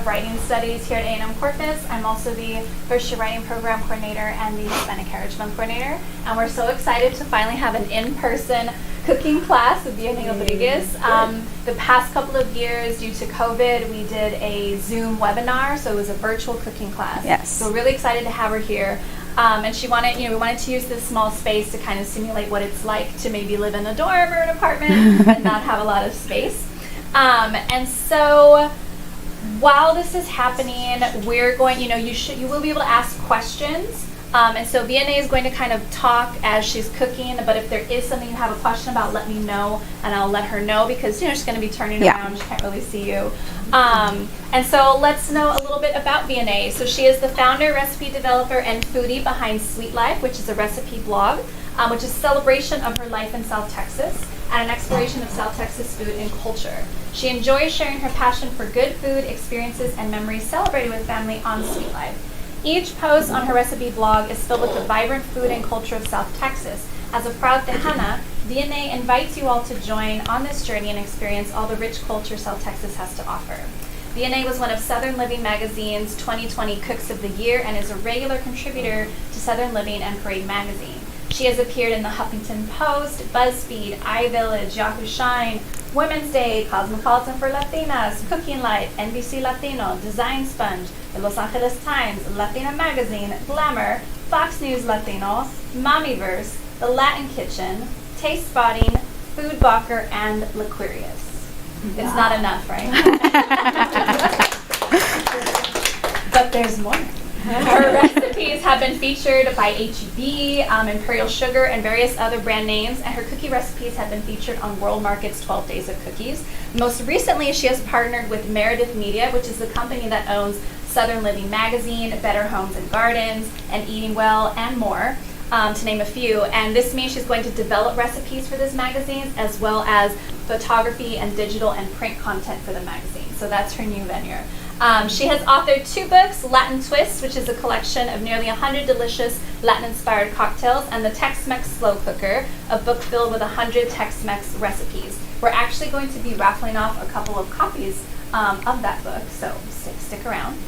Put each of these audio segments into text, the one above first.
of Writing Studies here at A&M Corpus. I'm also the First Year Writing Program Coordinator and the Hispanic Heritage Month Coordinator. And we're so excited to finally have an in-person cooking class with Vianney Rodriguez. The past couple of years, due to COVID, we did a Zoom webinar, so it was a virtual cooking class. Yes. So we're really excited to have her here. And she wanted, we wanted to use this small space to kind of simulate what it's like to maybe live in a dorm or an apartment and not have a lot of space. And so while this is happening, we're going, you will be able to ask questions. And so Vianney is going to kind of talk as she's cooking, but if there is something you have a question about, let me know, and I'll let her know, because she's going to be turning around, she can't really see you. And so let's know a little bit about Vianney. So she is the founder, recipe developer, and foodie behind Sweet Life, which is a recipe blog, which is a celebration of her life in South Texas and an exploration of South Texas food and culture. She enjoys sharing her passion for good food, experiences, and memories celebrated with family on Sweet Life. Each post on her recipe blog is filled with the vibrant food and culture of South Texas. As a proud Tejana, Vianney invites you all to join on this journey and experience all the rich culture South Texas has to offer. Vianney was one of Southern Living Magazine's 2020 Cooks of the Year and is a regular contributor to Southern Living and Parade Magazine. She has appeared in the Huffington Post, BuzzFeed, iVillage, Yahoo Shine, Women's Day, Cosmopolitan for Latinas, Cooking Light, NBC Latino, Design Sponge, the Los Angeles Times, Latina Magazine, Glamour, Fox News Latino, Mommyverse, The Latin Kitchen, Taste Spotting, Food Balker, and L'Aquarius. It's not enough, right? But there's more. Her recipes have been featured by H-E-B, Imperial Sugar, and various other brand names, and her cookie recipes have been featured on World Market's 12 Days of Cookies. Most recently, she has partnered with Meredith Media, which is the company that owns Southern Living Magazine, Better Homes and Gardens, and Eating Well, and more, to name a few. And this means she's going to develop recipes for this magazine, as well as photography and digital and print content for the magazine. So that's her new venture. She has authored 2 books, Latin Twists, which is a collection of nearly 100 delicious Latin-inspired cocktails, and The Tex-Mex Slow Cooker, a book filled with 100 Tex-Mex recipes. We're actually going to be raffling off a couple of copies of that book, so stick around.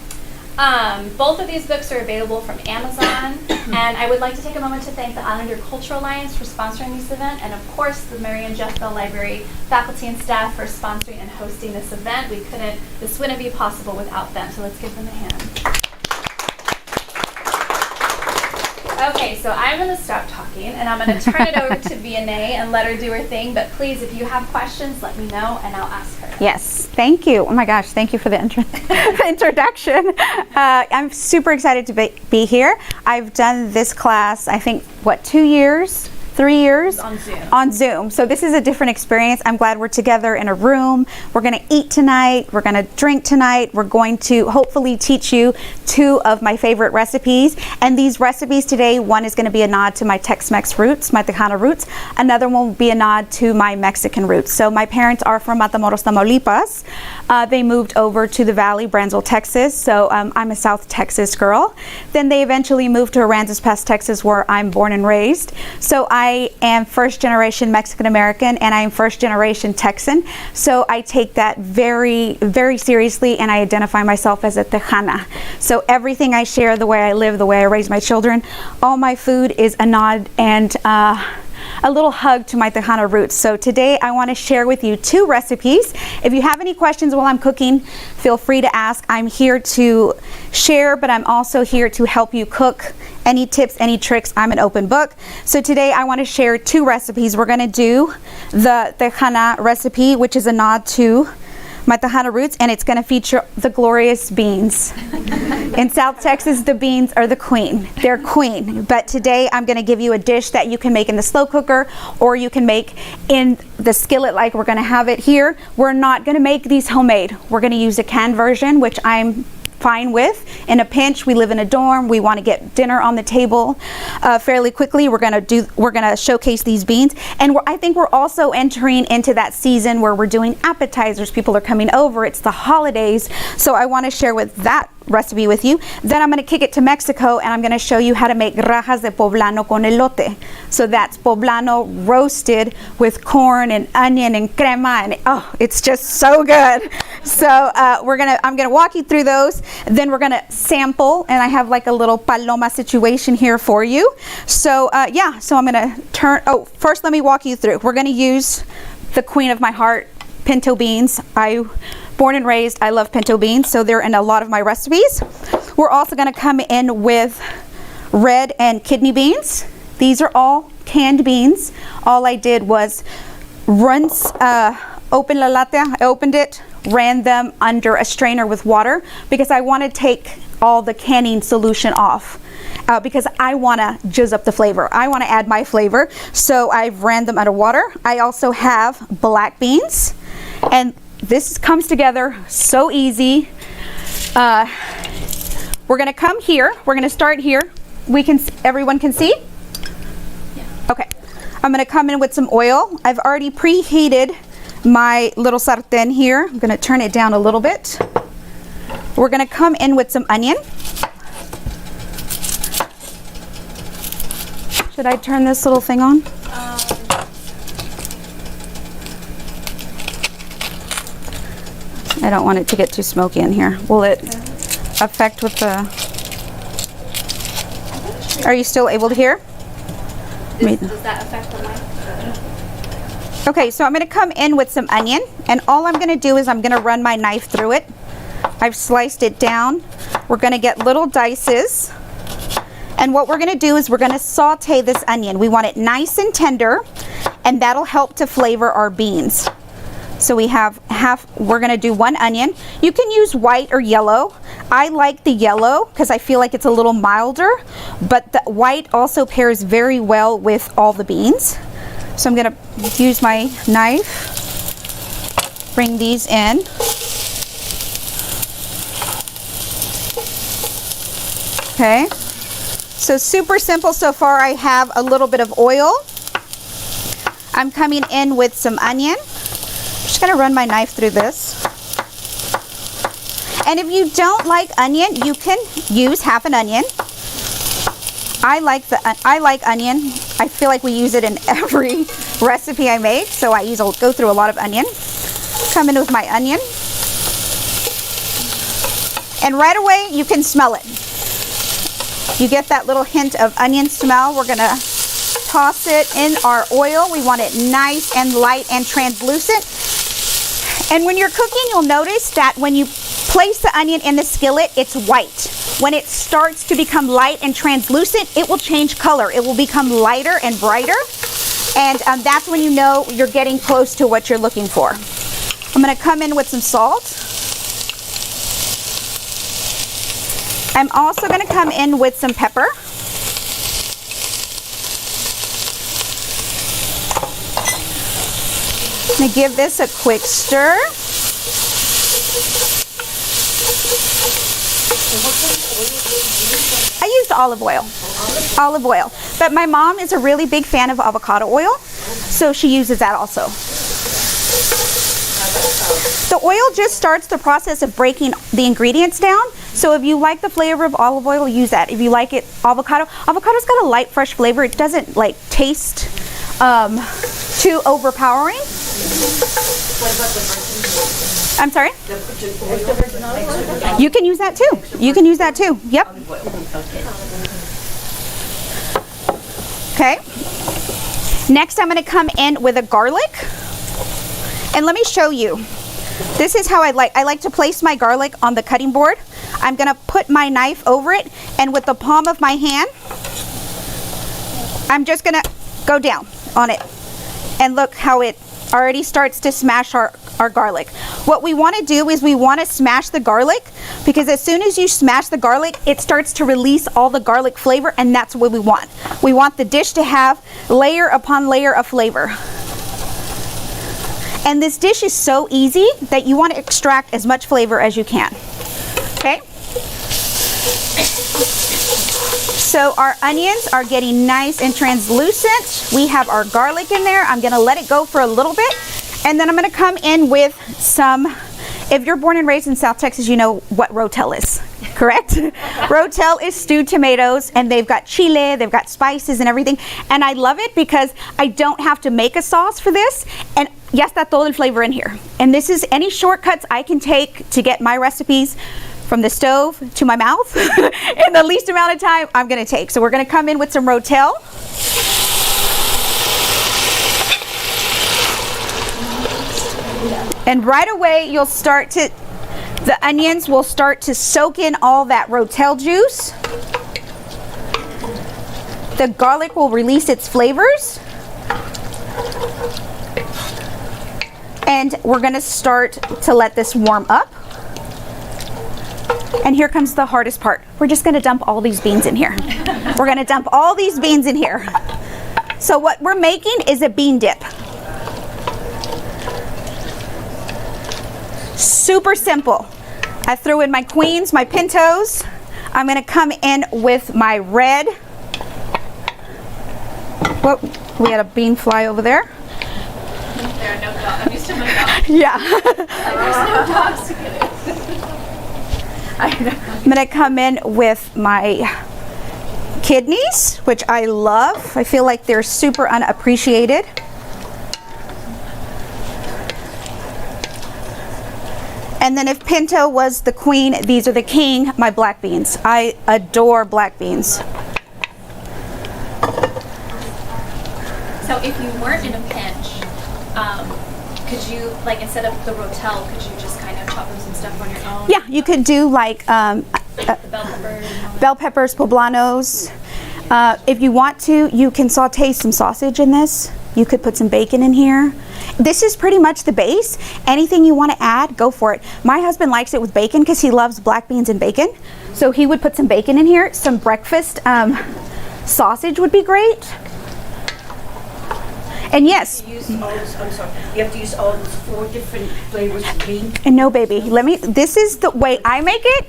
Both of these books are available from Amazon, and I would like to take a moment to thank the Islander Cultural Alliance for sponsoring this event, and of course the Mary and Jeff Bell Library faculty and staff for sponsoring and hosting this event. This wouldn't be possible without them, so let's give them a hand. Okay, so I'm going to stop talking, and I'm going to turn it over to Vianney and let her do her thing, but please, if you have questions, let me know, and I'll ask her. Yes, thank you. Oh my gosh, thank you for the introduction. I'm super excited to be here. I've done this class, I think, 2 years? 3 years? On Zoom. On Zoom. So this is a different experience. I'm glad we're together in a room. We're going to eat tonight. We're going to drink tonight. We're going to hopefully teach you 2 of my favorite recipes. And these recipes today, one is going to be a nod to my Tex-Mex roots, my Tejana roots. Another one will be a nod to my Mexican roots. So my parents are from Matamoros, Tamaulipas. They moved over to the Valley, Brownsville, Texas. So I'm a South Texas girl. Then they eventually moved to Aransas Pass, Texas, where I'm born and raised. So I am first generation Mexican American, and I am first generation Texan. So I take that very, very seriously, and I identify myself as a Tejana. So everything I share, the way I live, the way I raise my children, all my food is a nod and a little hug to my Tejana roots. So today I want to share with you 2 recipes. If you have any questions while I'm cooking, feel free to ask. I'm here to share, but I'm also here to help you cook. Any tips, any tricks, I'm an open book. So today I want to share 2 recipes. We're going to do the Tejana recipe, which is a nod to my Tejana roots, and it's going to feature the glorious beans. In South Texas, the beans are the queen. They're queen. But today I'm going to give you a dish that you can make in the slow cooker, or you can make in the skillet like we're going to have it here. We're not going to make these homemade. We're going to use a canned version, which I'm fine with. In a pinch, we live in a dorm, we want to get dinner on the table fairly quickly. We're gonna showcase these beans, and I think we're also entering into that season where we're doing appetizers. People are coming over, it's the holidays, so I want to share with that recipe with you. Then I'm going to kick it to Mexico and I'm going to show you how to make rajas de poblano con elote. So that's poblano roasted with corn and onion and crema, and oh, it's just so good. So I'm gonna walk you through those. Then we're gonna sample, and I have like a little paloma situation here for you. So so I'm gonna first let me walk you through. We're gonna use the queen of my heart, pinto beans. Born and raised, I love pinto beans, so they're in a lot of my recipes. We're also gonna come in with red and kidney beans. These are all canned beans. All I did was open la lata, I opened it, ran them under a strainer with water because I want to take all the canning solution off. Because I want to jizz up the flavor. I want to add my flavor. So I've ran them under water. I also have black beans. And this comes together so easy. We're going to come here. We're going to start here. Everyone can see? Yeah. Okay. I'm going to come in with some oil. I've already preheated my little sartén here. I'm going to turn it down a little bit. We're going to come in with some onion. Should I turn this little thing on? I don't want it to get too smoky in here. Will it affect with the... Are you still able to hear? Does that affect the mic? Okay, so I'm going to come in with some onion, and all I'm going to do is I'm going to run my knife through it. I've sliced it down. We're going to get little dices. And what we're going to do is we're going to saute this onion. We want it nice and tender, and that'll help to flavor our beans. So we have we're going to do one onion. You can use white or yellow. I like the yellow because I feel like it's a little milder, but the white also pairs very well with all the beans. So I'm going to use my knife, bring these in. Okay. So super simple so far. I have a little bit of oil. I'm coming in with some onion. I'm just going to run my knife through this. And if you don't like onion, you can use half an onion. I like onion. I feel like we use it in every recipe I make, so I'll go through a lot of onion. Come in with my onion. And right away, you can smell it. You get that little hint of onion smell. We're gonna toss it in our oil. We want it nice and light and translucent. And when you're cooking, you'll notice that when you place the onion in the skillet, it's white. When it starts to become light and translucent, it will change color. It will become lighter and brighter. And that's when you know you're getting close to what you're looking for. I'm gonna come in with some salt. I'm also going to come in with some pepper. I'm going to give this a quick stir. I used olive oil. Olive oil. But my mom is a really big fan of avocado oil, so she uses that also. The oil just starts the process of breaking the ingredients down. So if you like the flavor of olive oil, use that. If you like it, avocado's got a light, fresh flavor. It doesn't like taste too overpowering. What about the virgin? I'm sorry? The virgin? You can use that too. You can use that too. Yep. Okay. Next, I'm going to come in with a garlic. And let me show you. This is how I like to place my garlic on the cutting board. I'm going to put my knife over it, and with the palm of my hand, I'm just going to go down on it. And look how it already starts to smash our garlic. What we want to do is we want to smash the garlic, because as soon as you smash the garlic, it starts to release all the garlic flavor, and that's what we want. We want the dish to have layer upon layer of flavor. And this dish is so easy that you want to extract as much flavor as you can. Okay? So our onions are getting nice and translucent. We have our garlic in there. I'm going to let it go for a little bit. And then I'm going to come in with some, if you're born and raised in South Texas, you know what Rotel is. correct? Rotel is stewed tomatoes, and they've got chile, they've got spices and everything. And I love it because I don't have to make a sauce for this. And ya está todo el flavor in here. And this is any shortcuts I can take to get my recipes from the stove to my mouth in the least amount of time I'm gonna take. So we're gonna come in with some rotel. And right away the onions will start to soak in all that rotel juice. The garlic will release its flavors. And we're gonna start to let this warm up. And here comes the hardest part. We're just gonna dump all these beans in here. We're gonna dump all these beans in here. So what we're making is a bean dip. Super simple. I threw in my queens, my pintos. I'm gonna come in with my red. Whoa, we had a bean fly over there. There are no dogs. I'm used to my dog. Yeah. There's no dogs to get it. I'm gonna come in with my kidneys, which I love. I feel like they're super unappreciated. And then if pinto was the queen, these are the king, my black beans. I adore black beans. So if you weren't in a pinch, could you, like, instead of the rotel, could you just kind of chop them some stuff on your own? Yeah, you could do like The bell peppers. bell peppers, poblanos. If you want to, you can saute some sausage in this. You could put some bacon in here. This is pretty much the base. Anything you want to add, go for it. My husband likes it with bacon because he loves black beans and bacon. So he would put some bacon in here. Some breakfast sausage would be great. And yes. You have to use all those 4 different flavors of bean. And no, baby, this is the way I make it.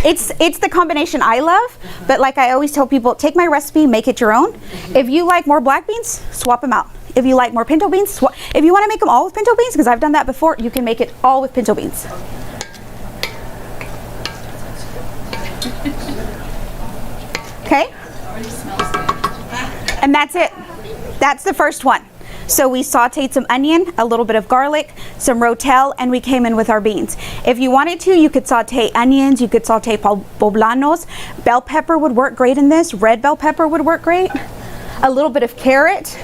It's the combination I love, but like I always tell people, take my recipe, make it your own. If you like more black beans, swap them out. If you like more pinto beans, swap. If you want to make them all with pinto beans, because I've done that before, you can make it all with pinto beans. Okay? Already smells good. And that's it. That's the first one. So we sauteed some onion, a little bit of garlic, some rotel, and we came in with our beans. If you wanted to, you could saute onions, you could saute poblanos. Bell pepper would work great in this. Red bell pepper would work great. A little bit of carrot.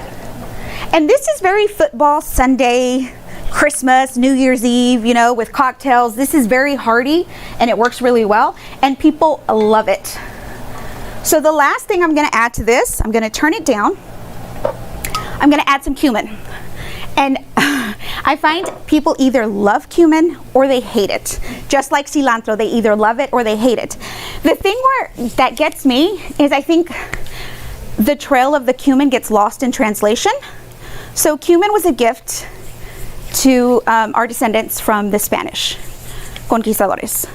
And this is very football Sunday, Christmas, New Year's Eve, you know, with cocktails. This is very hearty and it works really well and people love it. So the last thing I'm gonna add to this, I'm gonna turn it down. I'm gonna add some cumin. And I find people either love cumin or they hate it. Just like cilantro, they either love it or they hate it. The thing that gets me is I think the trail of the cumin gets lost in translation. So cumin was a gift to our descendants from the Spanish conquistadores.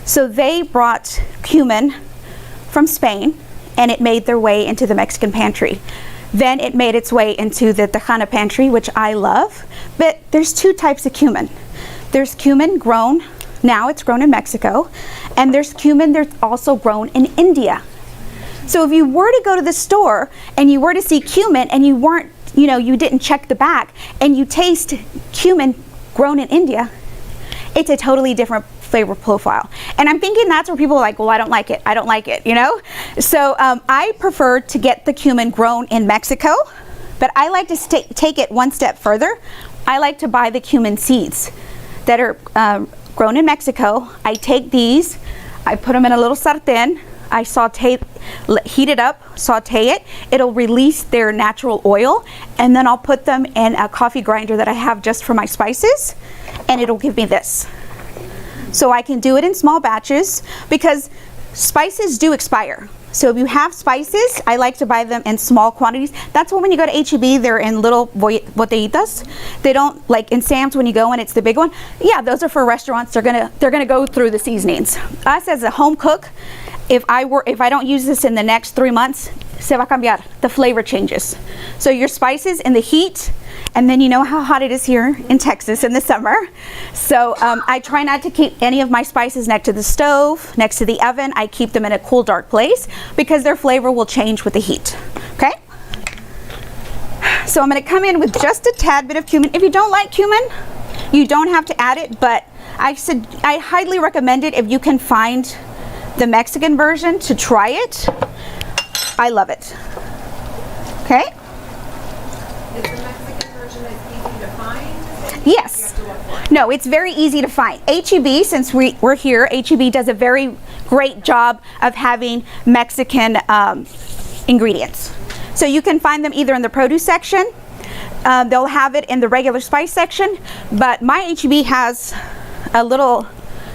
So they brought cumin from Spain and it made their way into the Mexican pantry. Then it made its way into the Tejana pantry, which I love. But there's 2 types of cumin. There's cumin grown, now it's grown in Mexico, and there's cumin that's also grown in India. So if you were to go to the store and you were to see cumin and you weren't, you know, you didn't check the back and you taste cumin grown in India, it's a totally different flavor profile. And I'm thinking that's where people are like, well, I don't like it, you know? So I prefer to get the cumin grown in Mexico, but I like to take it one step further. I like to buy the cumin seeds that are grown in Mexico. I take these, I put them in a little sartén, I heat it up, saute it. It'll release their natural oil, and then I'll put them in a coffee grinder that I have just for my spices, and it'll give me this. So I can do it in small batches because spices do expire. So if you have spices, I like to buy them in small quantities. That's why when you go to H-E-B, they're in little botellitas. They don't, like in Sam's when you go in, it's the big one. Yeah, those are for restaurants. They're gonna go through the seasonings. Us as a home cook, if I don't use this in the next 3 months, se va a cambiar. The flavor changes. So your spices in the heat, and then you know how hot it is here in Texas in the summer. So I try not to keep any of my spices next to the stove, next to the oven. I keep them in a cool, dark place because their flavor will change with the heat. Okay? So I'm going to come in with just a tad bit of cumin. If you don't like cumin, you don't have to add it, but I highly recommend it if you can find the Mexican version to try it. I love it. Okay? Is the Mexican version easy to find? Yes. No, it's very easy to find. HEB, since we're here, HEB does a very great job of having Mexican ingredients. So you can find them either in the produce section, they'll have it in the regular spice section, but my HEB has a little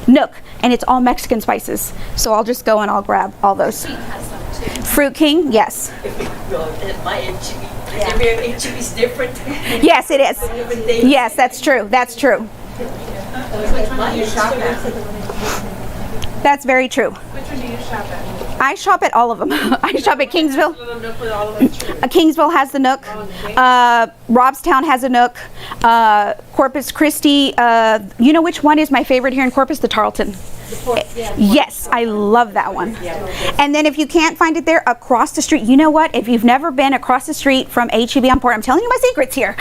nook and it's all Mexican spices. So I'll just go and I'll grab all those. Fruit King, yes. My HEB. Every HEB is different. Yes, it is. Yes, that's true. That's true. Which one do you shop at? That's very true. Which one do you shop at? I shop at all of them. I shop at Kingsville. Kingsville has the Nook. Robstown has a Nook. Corpus Christi. You know which one is my favorite here in Corpus? The Tarleton. Yes, I love that one. And then if you can't find it there, across the street, you know what? If you've never been across the street from HEB on Port, I'm telling you my secrets here.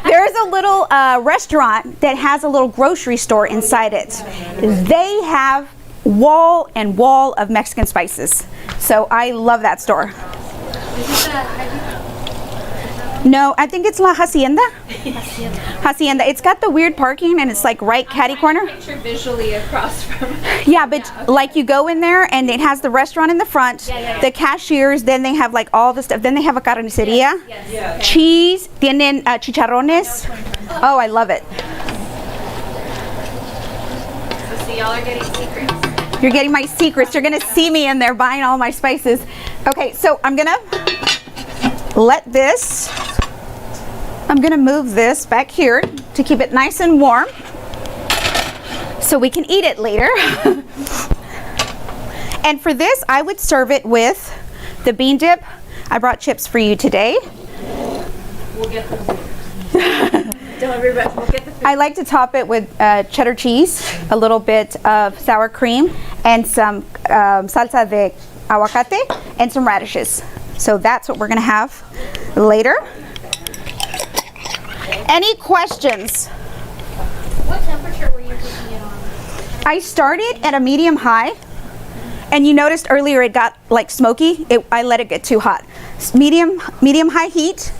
There's a little restaurant that has a little grocery store inside it. They have wall and wall of Mexican spices. So I love that store. No, I think it's La Hacienda. Hacienda. It's got the weird parking and it's like right catty corner. Picture visually across from. Yeah, but like you go in there and it has the restaurant in the front, the cashiers, then they have like all the stuff, then they have a carniceria, cheese, tienen chicharrones. Oh, I love it. So see, y'all are getting secrets. You're getting my secrets. You're gonna see me in there buying all my spices. Okay, so I'm gonna move this back here to keep it nice and warm so we can eat it later. And for this, I would serve it with the bean dip. I brought chips for you today. We'll get them. Don't worry about it. We'll get the food. I like to top it with cheddar cheese, a little bit of sour cream, and some salsa de aguacate, and some radishes. So that's what we're gonna have later. Any questions? What temperature were you cooking it on? I started at a medium high, and you noticed earlier it got like smoky. I let it get too hot. Medium high heat,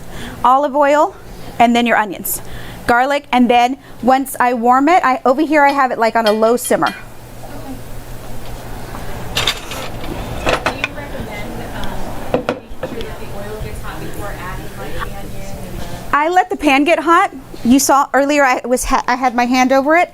olive oil, and then your onions, garlic, and then once I warm it, over here I have it like on a low simmer. I let the pan get hot. You saw earlier I had my hand over it.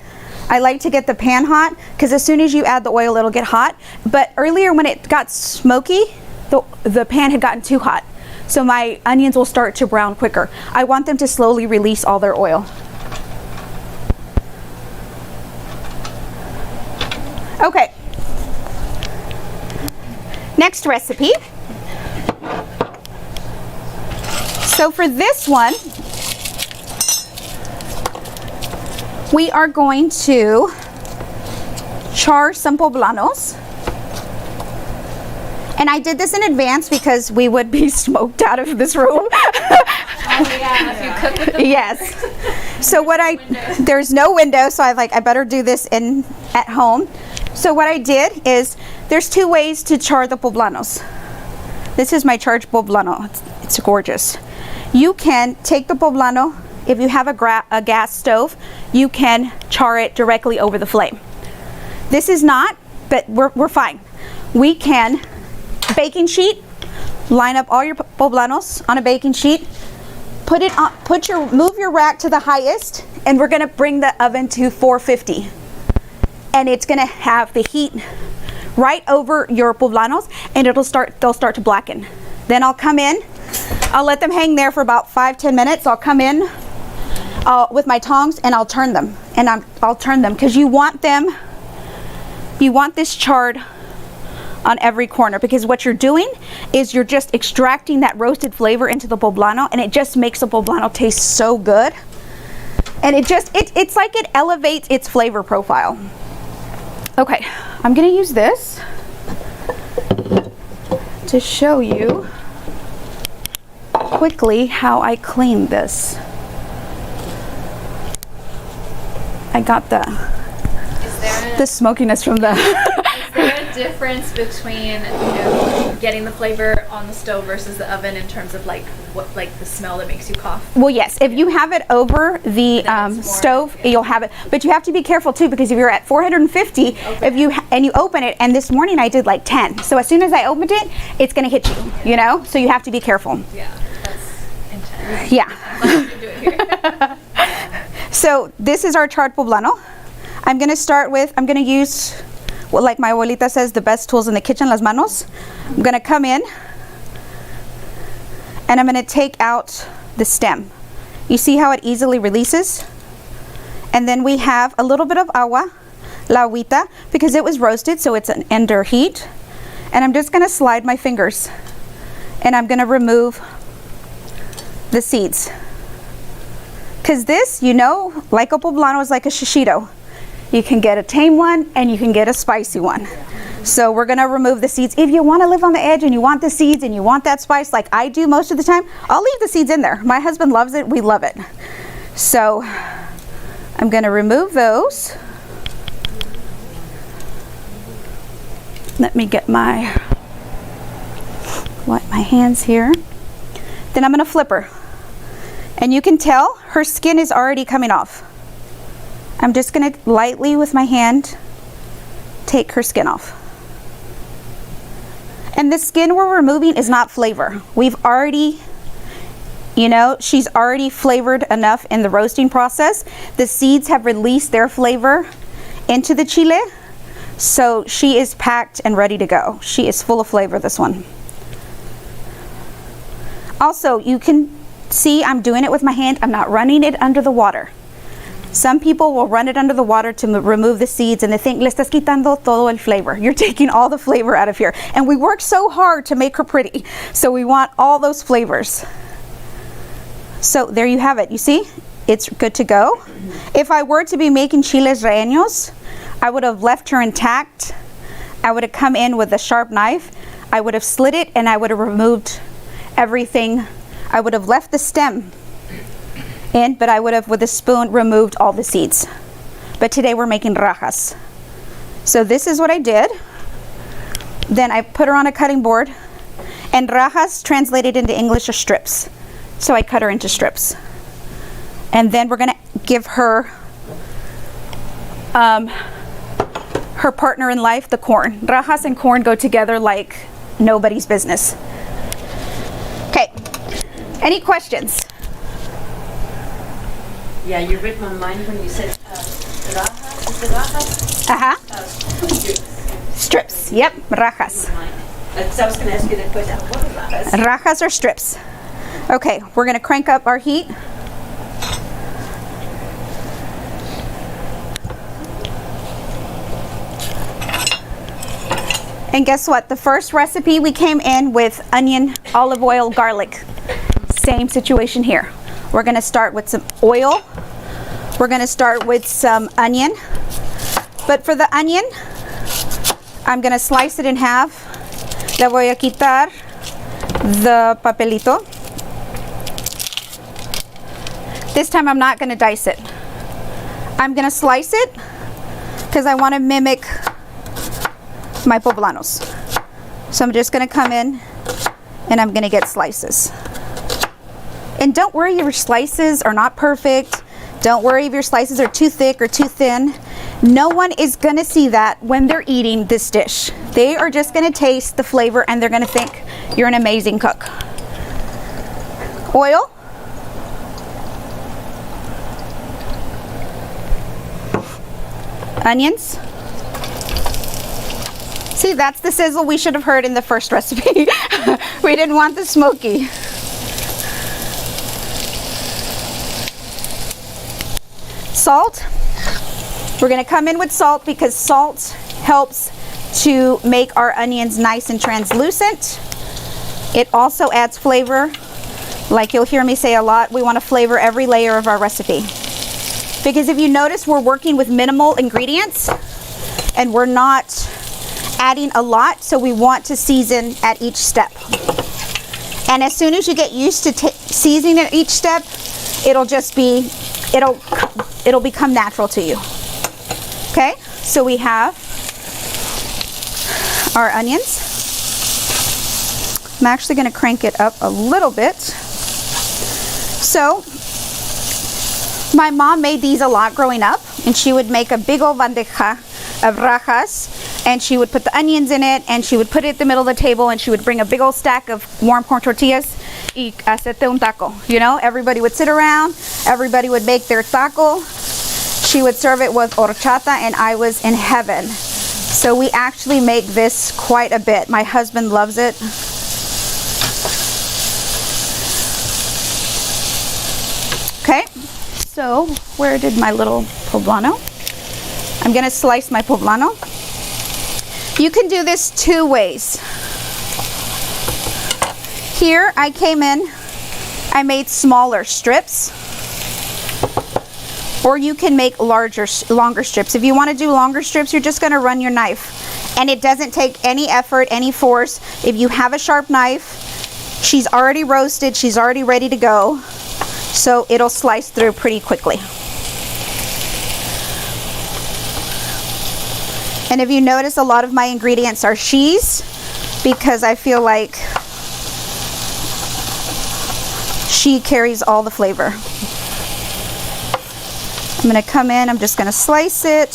I like to get the pan hot because as soon as you add the oil, it'll get hot. But earlier when it got smoky, the pan had gotten too hot. So my onions will start to brown quicker. I want them to slowly release all their oil. Okay. Next recipe. So for this one, we are going to char some poblanos. And I did this in advance because we would be smoked out of this room. Oh yeah, if you cook with the Yes. So there's no window, so I better do this at home. So what I did is, there's two ways to char the poblanos. This is my charred poblano. It's gorgeous. You can take the poblano, if you have a gas stove, you can char it directly over the flame. This is not, but we're fine. We can baking sheet, line up all your poblanos on a baking sheet, move your rack to the highest, and we're gonna bring the oven to 450. And it's gonna have the heat right over your poblanos, and they'll start to blacken. Then I'll come in, I'll let them hang there for about 5-10 minutes. I'll come in with my tongs and I'll turn them. I'll turn them because you want this charred on every corner, because what you're doing is you're just extracting that roasted flavor into the poblano, and it just makes the poblano taste so good. And it's like it elevates its flavor profile. Okay, I'm gonna use this to show you quickly how I clean this. I got the smokiness from the Is there a difference between, getting the flavor on the stove versus the oven in terms of like the smell that makes you cough? Well, yes, if you have it over the stove, you'll have it, but you have to be careful too, because if you're at 450, if you open it, and this morning I did like 10, so as soon as I opened it, it's gonna hit you, so you have to be careful. Yeah, that's intense. Yeah. I'm glad you do it here. So this is our charred poblano. I'm gonna use, well, like my abuelita says, the best tools in the kitchen, las manos. I'm gonna come in and I'm gonna take out the stem. You see how it easily releases? And then we have a little bit of agua, la agüita, because it was roasted, so it's an under heat. And I'm just gonna slide my fingers and I'm gonna remove the seeds. Because this, like a poblano is like a shishito. You can get a tame one and you can get a spicy one. So we're gonna remove the seeds. If you wanna live on the edge and you want the seeds and you want that spice like I do most of the time, I'll leave the seeds in there. My husband loves it, we love it. So I'm gonna remove those. Let me get wipe my hands here. Then I'm gonna flip her. And you can tell her skin is already coming off. I'm just gonna lightly with my hand take her skin off. And the skin we're removing is not flavor. We've already, she's already flavored enough in the roasting process. The seeds have released their flavor into the chile, so she is packed and ready to go. She is full of flavor, this one. Also, you can see I'm doing it with my hand. I'm not running it under the water. Some people will run it under the water to remove the seeds, and they think, le estás quitando todo el flavor. You're taking all the flavor out of here. And we work so hard to make her pretty, so we want all those flavors. So there you have it. You see, it's good to go. If I were to be making chiles rellenos, I would have left her intact. I would have come in with a sharp knife. I would have slit it, and I would have removed everything. I would have left the stem in, but I would have, with a spoon, removed all the seeds. But today we're making rajas. So this is what I did. Then I put her on a cutting board, and rajas translated into English are strips. So I cut her into strips. And then we're gonna give her her partner in life, the corn. Rajas and corn go together like nobody's business. Okay, any questions? Yeah, you read my mind when you said rajas. Is it rajas? Strips. Strips, yep, rajas. I was going to ask you that question. What are rajas? Rajas are strips. Okay, we're gonna crank up our heat. And guess what? The first recipe we came in with onion, olive oil, garlic. Same situation here. We're gonna start with some oil. We're gonna start with some onion. But for the onion, I'm gonna slice it in half. Le voy a quitar the papelito. This time I'm not gonna dice it. I'm gonna slice it because I wanna mimic my poblanos. So I'm just gonna come in and I'm gonna get slices. And don't worry if your slices are not perfect. Don't worry if your slices are too thick or too thin. No one is gonna see that when they're eating this dish. They are just gonna taste the flavor and they're gonna think you're an amazing cook. Oil. Onions. See, that's the sizzle we should have heard in the first recipe. We didn't want the smoky. Salt. We're gonna come in with salt because salt helps to make our onions nice and translucent. It also adds flavor. Like you'll hear me say a lot, we want to flavor every layer of our recipe. Because if you notice, we're working with minimal ingredients and we're not adding a lot, so we want to season at each step. And as soon as you get used to seasoning at each step, it'll become natural to you. Okay, so we have our onions. I'm actually going to crank it up a little bit. So my mom made these a lot growing up, and she would make a big old bandeja of rajas, and she would put the onions in it, and she would put it at the middle of the table, and she would bring a big old stack of warm corn tortillas y hacerte un taco. You know, everybody would sit around, everybody would make their taco. She would serve it with horchata, and I was in heaven. So we actually make this quite a bit. My husband loves it. Okay, so where did my little poblano? I'm gonna slice my poblano. You can do this two ways. Here I came in, I made smaller strips, or you can make longer strips. If you want to do longer strips, you're just going to run your knife, and it doesn't take any effort, any force. If you have a sharp knife, she's already roasted, she's already ready to go, so it'll slice through pretty quickly. And if you notice, a lot of my ingredients are she's, because I feel like she carries all the flavor. I'm going to come in, I'm just going to slice it.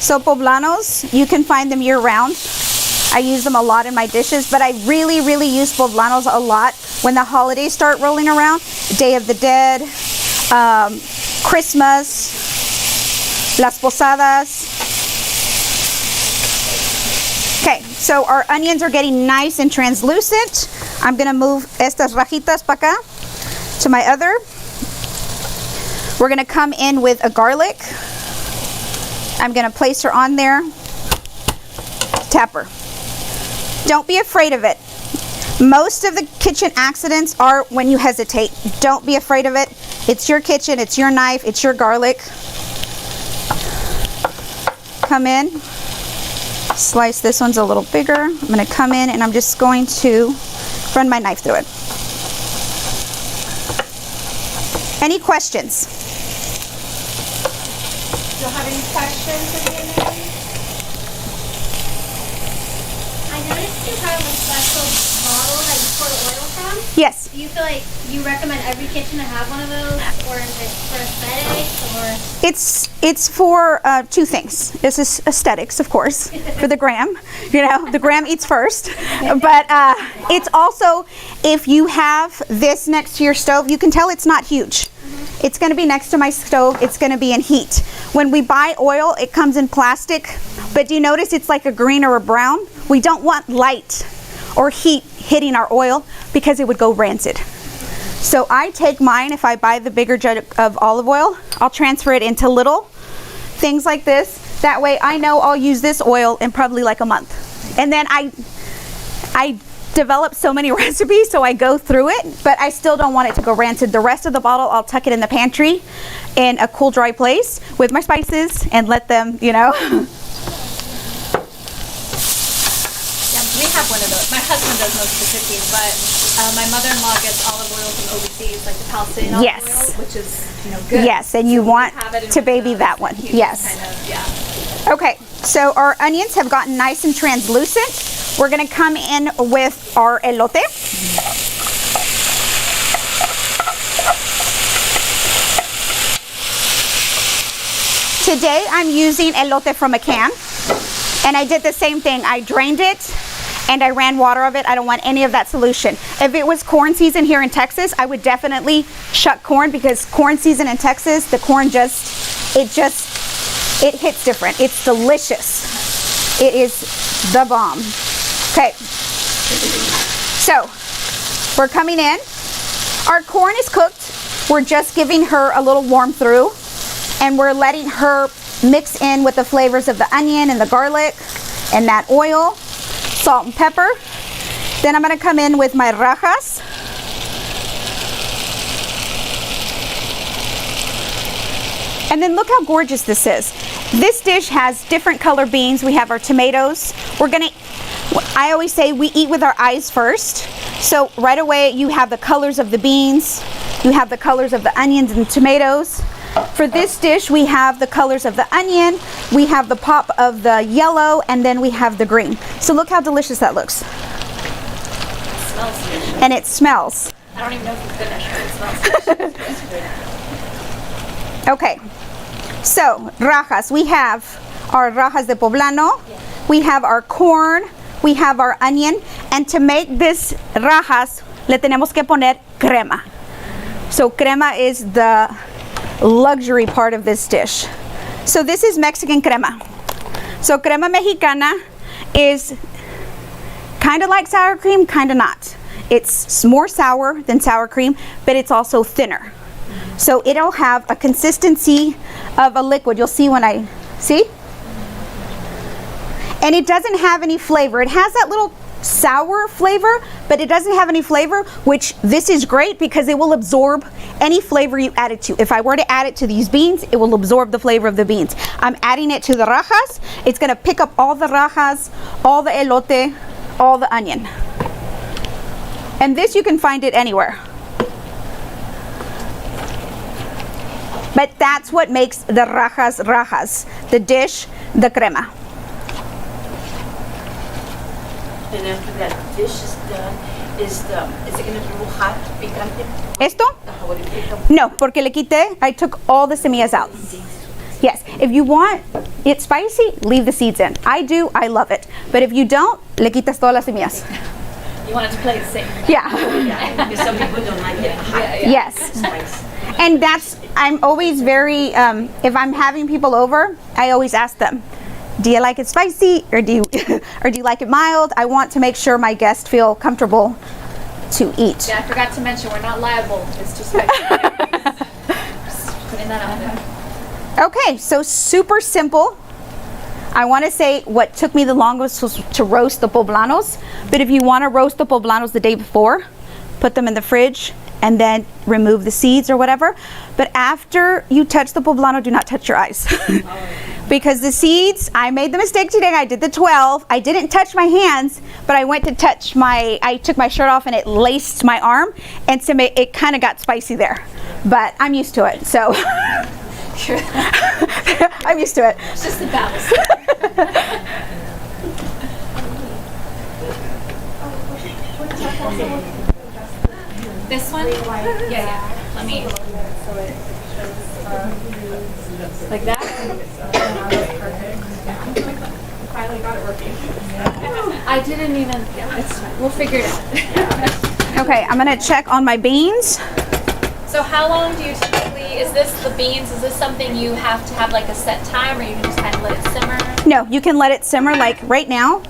So poblanos, you can find them year-round. I use them a lot in my dishes, but I really use poblanos a lot when the holidays start rolling around. Day of the Dead, Christmas, Las Posadas. Okay, so our onions are getting nice and translucent. I'm gonna move estas rajitas para acá to my other. We're gonna come in with a garlic. I'm gonna place her on there, tap her. Don't be afraid of it. Most of the kitchen accidents are when you hesitate. Don't be afraid of it. It's your kitchen, it's your knife, it's your garlic. Come in, slice, this one's a little bigger. I'm gonna come in and I'm just going to run my knife through it. Any questions? Do you have any questions at the end? I noticed you have a special bottle that you pour the oil from. Yes. Do you feel like you recommend every kitchen to have one of those, or is it for aesthetics, or? It's for two things. This is aesthetics, of course, for the gram. You know, the gram eats first. But it's also, if you have this next to your stove, you can tell it's not huge. It's going to be next to my stove. It's going to be in heat. When we buy oil, it comes in plastic. But do you notice it's like a green or a brown? We don't want light or heat hitting our oil because it would go rancid. So I take mine, if I buy the bigger jug of olive oil, I'll transfer it into little things like this. That way I know I'll use this oil in probably like a month. And then I develop so many recipes, so I go through it, but I still don't want it to go rancid. The rest of the bottle, I'll tuck it in the pantry in a cool, dry place with my spices and let them, you know. We have one of those. My husband does most of the cooking, but my mother-in-law gets olive oil from overseas, like the Palestinian olive oil, which is, you know, good. Yes, and you want to baby that one. Yes. Kind of, yeah. Okay, so our onions have gotten nice and translucent. We're going to come in with our elote. Today I'm using elote from a can, and I did the same thing. I drained it and I ran water of it. I don't want any of that solution. If it was corn season here in Texas, I would definitely shuck corn, because corn season in Texas, the corn it hits different. It's delicious. It is the bomb. Okay, so we're coming in. Our corn is cooked. We're just giving her a little warm through. and we're letting her mix in with the flavors of the onion and the garlic and that oil, salt and pepper. Then I'm going to come in with my rajas. And then look how gorgeous this is. This dish has different color beans. We have our tomatoes. I always say we eat with our eyes first. So right away you have the colors of the beans, you have the colors of the onions and tomatoes. For this dish we have the colors of the onion, we have the pop of the yellow, and then we have the green. So look how delicious that looks. It smells delicious. And it smells. I don't even know if it's finished, but it smells delicious. Okay, so rajas, we have our rajas de poblano, we have our corn, we have our onion, and to make this rajas, le tenemos que poner crema. So crema is the luxury part of this dish. So this is Mexican crema. So crema mexicana is kind of like sour cream, kind of not. It's more sour than sour cream, but it's also thinner. So it'll have a consistency of a liquid. You'll see when I, see? And it doesn't have any flavor. It has that little sour flavor, but it doesn't have any flavor, which this is great because it will absorb any flavor you add it to. If I were to add it to these beans, it will absorb the flavor of the beans. I'm adding it to the rajas. It's gonna pick up all the rajas, all the elote, all the onion. And this you can find it anywhere. But that's what makes the rajas, the dish, the crema. And after that dish is done, is it going to be hot, picante? Esto? What do you think? No, porque le quité, I took all the semillas out. Yes, if you want it spicy, leave the seeds in. I do, I love it. But if you don't, le quitas todas las semillas. You want it to play it safe. Yeah. Yeah, because some people don't like it hot. Yes. Spice. And I'm always very, if I'm having people over, I always ask them, do you like it spicy or do you like it mild? I want to make sure my guests feel comfortable to eat. Yeah, I forgot to mention we're not liable. It's just spicy. Just putting that out there. Okay, so super simple. I want to say what took me the longest was to roast the poblanos, but if you want to roast the poblanos the day before, put them in the fridge and then remove the seeds or whatever. But after you touch the poblano, do not touch your eyes. Because the seeds, I made the mistake today, I did the 12, I didn't touch my hands, but I went to touch I took my shirt off and it laced my arm, and so it kind of got spicy there. But I'm used to it, so. I'm used to it. It's just the balance. This one? Yeah. Let me. Like that? Finally got it working. I didn't even. It's fine. We'll figure it out. Okay, I'm gonna check on my beans. So how long do you typically, is this the beans, is this something you have to have like a set time, or you can just kind of let it simmer? No, you can let it simmer. Like right now,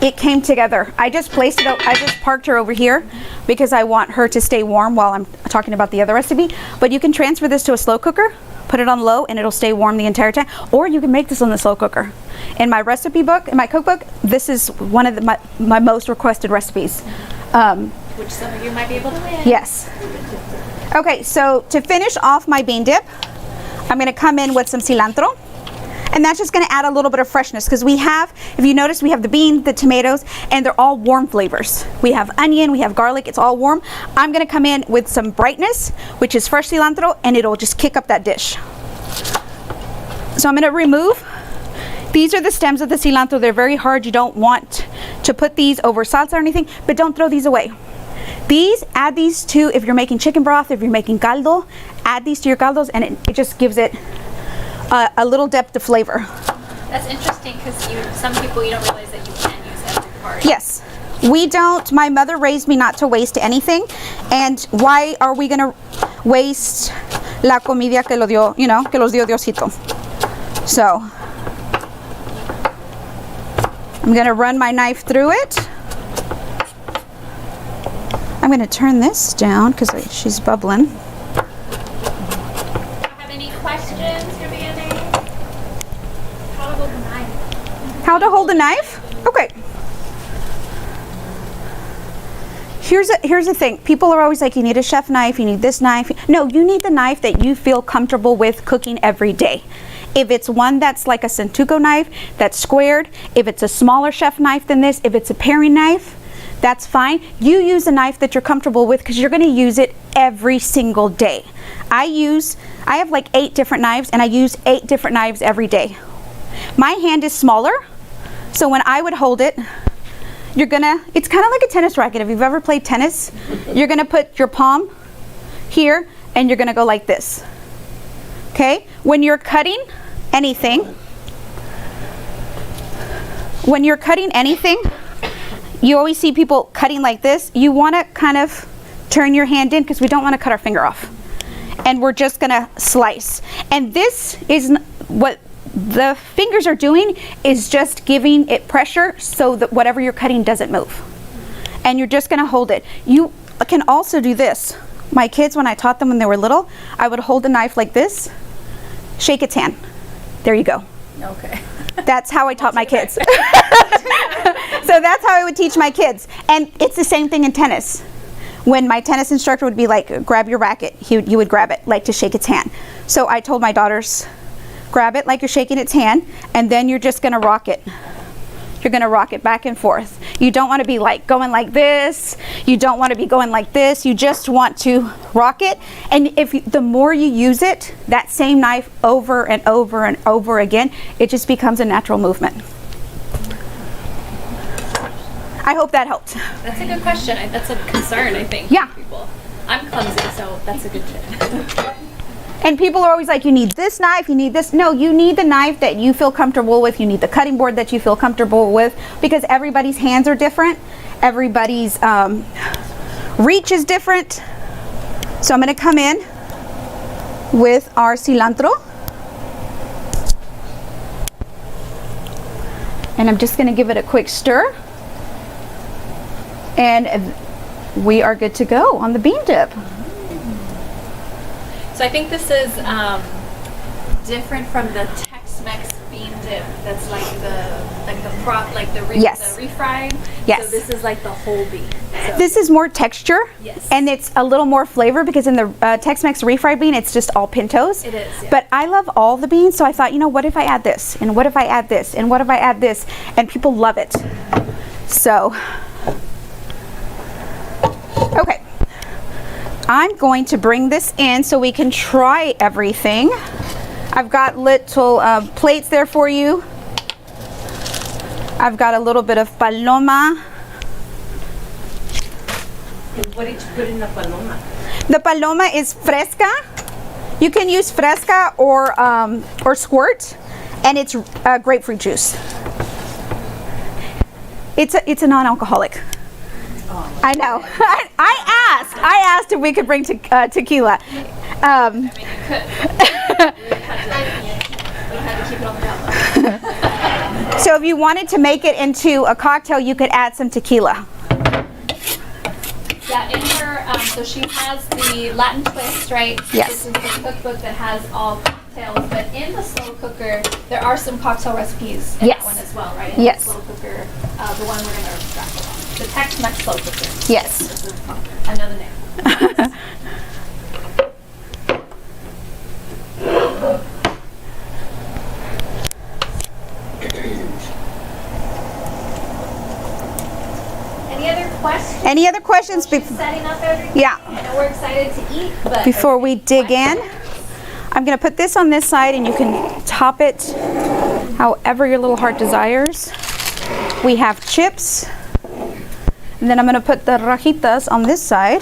it came together. I just placed it, I just parked her over here because I want her to stay warm while I'm talking about the other recipe. But you can transfer this to a slow cooker, put it on low, and it'll stay warm the entire time. Or you can make this on the slow cooker. In my recipe book, in my cookbook, this is one of my most requested recipes. Which some of you might be able to win. Yes. Okay, so to finish off my bean dip, I'm going to come in with some cilantro. And that's just going to add a little bit of freshness because we have, if you notice, we have the beans, the tomatoes, and they're all warm flavors. We have onion, we have garlic, it's all warm. I'm going to come in with some brightness, which is fresh cilantro, and it'll just kick up that dish. So I'm going to remove. These are the stems of the cilantro. They're very hard. You don't want to put these over salsa or anything, but don't throw these away. Add these to, if you're making chicken broth, if you're making caldo, add these to your caldos, and it just gives it a little depth of flavor. That's interesting because some people, you don't realize that you can use every part. Yes, we don't. My mother raised me not to waste anything, and why are we gonna waste la comida que lo dio, que los dio Diosito? So I'm gonna run my knife through it. I'm going to turn this down because she's bubbling. Have any questions? How to hold a knife? Okay. Here's the thing. People are always like, you need a chef knife, you need this knife. No, you need the knife that you feel comfortable with cooking every day. If it's one that's like a Santuco knife, that's squared, if it's a smaller chef knife than this, if it's a paring knife, that's fine. You use a knife that you're comfortable with because you're going to use it every single day. I have like 8 different knives, and I use 8 different knives every day. My hand is smaller, so when I would hold it, it's kind of like a tennis racket. If you've ever played tennis, you're gonna put your palm here and you're gonna go like this. Okay? When you're cutting anything, you always see people cutting like this. You wanna kind of turn your hand in because we don't wanna cut our finger off. And we're just gonna slice. And this is what the fingers are doing, is just giving it pressure so that whatever you're cutting doesn't move. And you're just gonna hold it. You can also do this. My kids, when I taught them when they were little, I would hold the knife like this, shake its hand. There you go. Okay. That's how I taught my kids. So that's how I would teach my kids. And it's the same thing in tennis. When my tennis instructor would be like, grab your racket, you would grab it, like to shake its hand. So I told my daughters, grab it like you're shaking its hand, and then you're just gonna rock it. You're gonna rock it back and forth. You don't wanna be like going like this. You don't wanna be going like this. You just want to rock it. And the more you use it, that same knife over and over and over again, it just becomes a natural movement. I hope that helped. That's a good question. That's a concern, I think. Yeah. For people. I'm clumsy, so that's a good tip. And people are always like, you need this knife, you need this. No, you need the knife that you feel comfortable with. You need the cutting board that you feel comfortable with, because everybody's hands are different. Everybody's reach is different. So I'm going to come in with our cilantro. And I'm just going to give it a quick stir. And we are good to go on the bean dip. So I think this is different from the Tex-Mex bean dip. That's like the Yes. refried. Yes. So this is like the whole bean. So This is more texture. Yes. And it's a little more flavor, because in the Tex-Mex refried bean, it's just all pintos. It is, yeah. But I love all the beans, so I thought, what if I add this? And what if I add this? And what if I add this? And people love it. So, okay. I'm going to bring this in so we can try everything. I've got little plates there for you. I've got a little bit of paloma. And what did you put in the paloma? The paloma is fresca. You can use fresca or squirt, and it's grapefruit juice. It's a non-alcoholic. I know. I asked if we could bring tequila. I mean, you could. We had to keep it on the down low. So if you wanted to make it into a cocktail, you could add some tequila. Yeah, in her, so she has the Latin twist, right? Yes. This is the cookbook that has all cocktails, but in the slow cooker, there are some cocktail recipes in Yes. that one as well, right? In Yes. the slow cooker, the one we're going to practice on. The Tex-Mex slow cooker. Yes. This is another name. Any other questions? Any other questions She's setting up everything. Yeah. I know we're excited to eat, but before we dig in? I'm going to put this on this side, and you can top it however your little heart desires. We have chips. And then I'm going to put the rajitas on this side.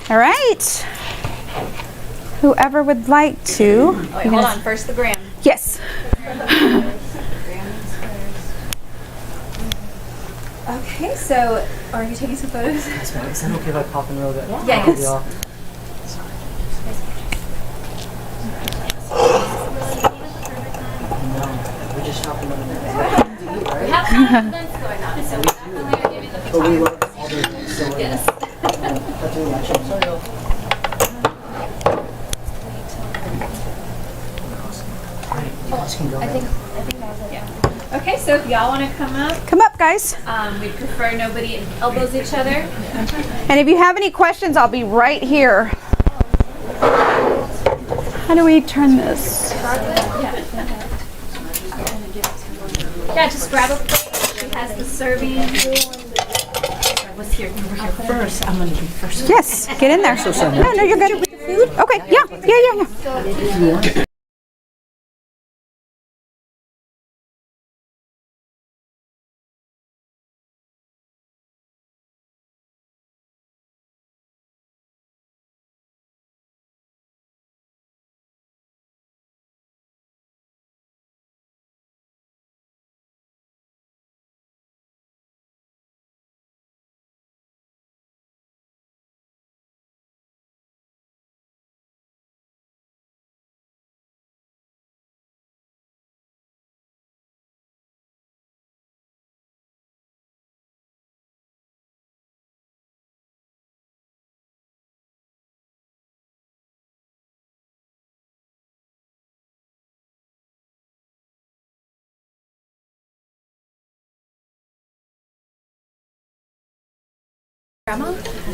All right. Whoever would like to. Oh, wait, hold on. First the gram. Yes. Okay, so are you taking some photos? Is that okay if I pop in real bit? Yeah, yes. No, we just happened over there. We have some events going on, so we definitely are giving But we love all the so Yes. that's really actually. Sorry, I think that was it. Yeah. Okay, so if y'all want to come up, Come up, guys. we'd prefer nobody elbows each other. And if you have any questions, I'll be right here. How do we turn this? Yeah, just grab a plate. She has the serving. First, I'm gonna be first. Yes, get in there. No, you're good. Okay, yeah.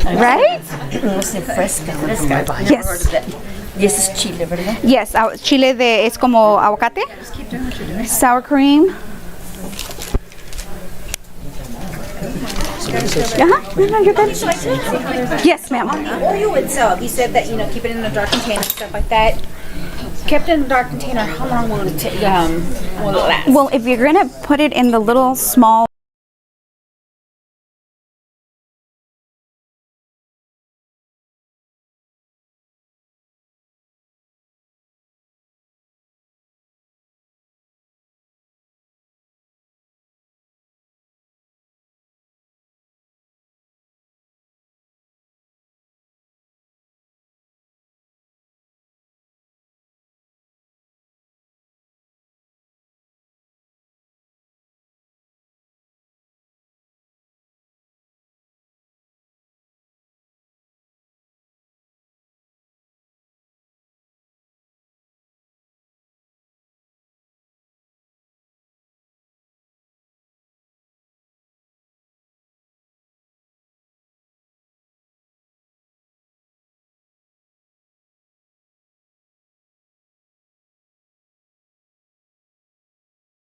Right? Fresca. Yes. Y ese es chile, ¿verdad? Yes, chile es como aguacate. Sour cream. No, you're good. Yes, ma'am. Oil itself, you said that, keep it in a dark container and stuff like that. Kept in a dark container, how long will it take? Will it last? Well, if you're gonna put it in the little small